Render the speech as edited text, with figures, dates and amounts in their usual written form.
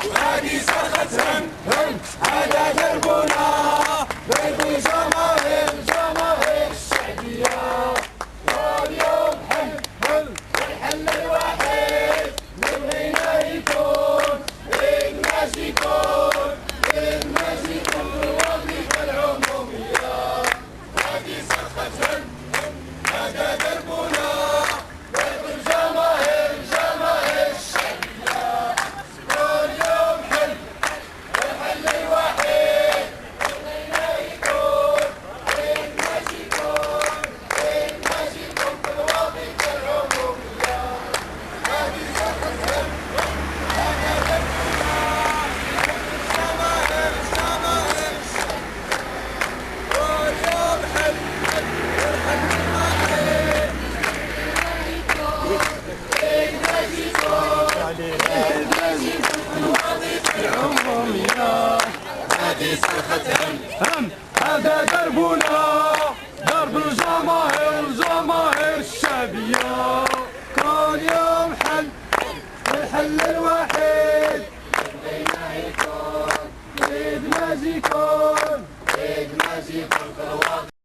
هذه صرختهم هذا دربنا بين الجماهير الشعبية. واليوم الحل الوحيد اللي بغينا يكون يكون الوظيفة العمومية. هذه صرختهم هذا دربنا بين الجماهير الشعبية. واليوم الحل الوحيد اللي بغينا يكون في الوظيفة العمومية. هذه صرختهم هذا دربنا الجماهير واليوم هذه صرختهم هذا دربنا درب الجماهير الشعبية. كل يوم الحل الوحيد بغينا يكون يكون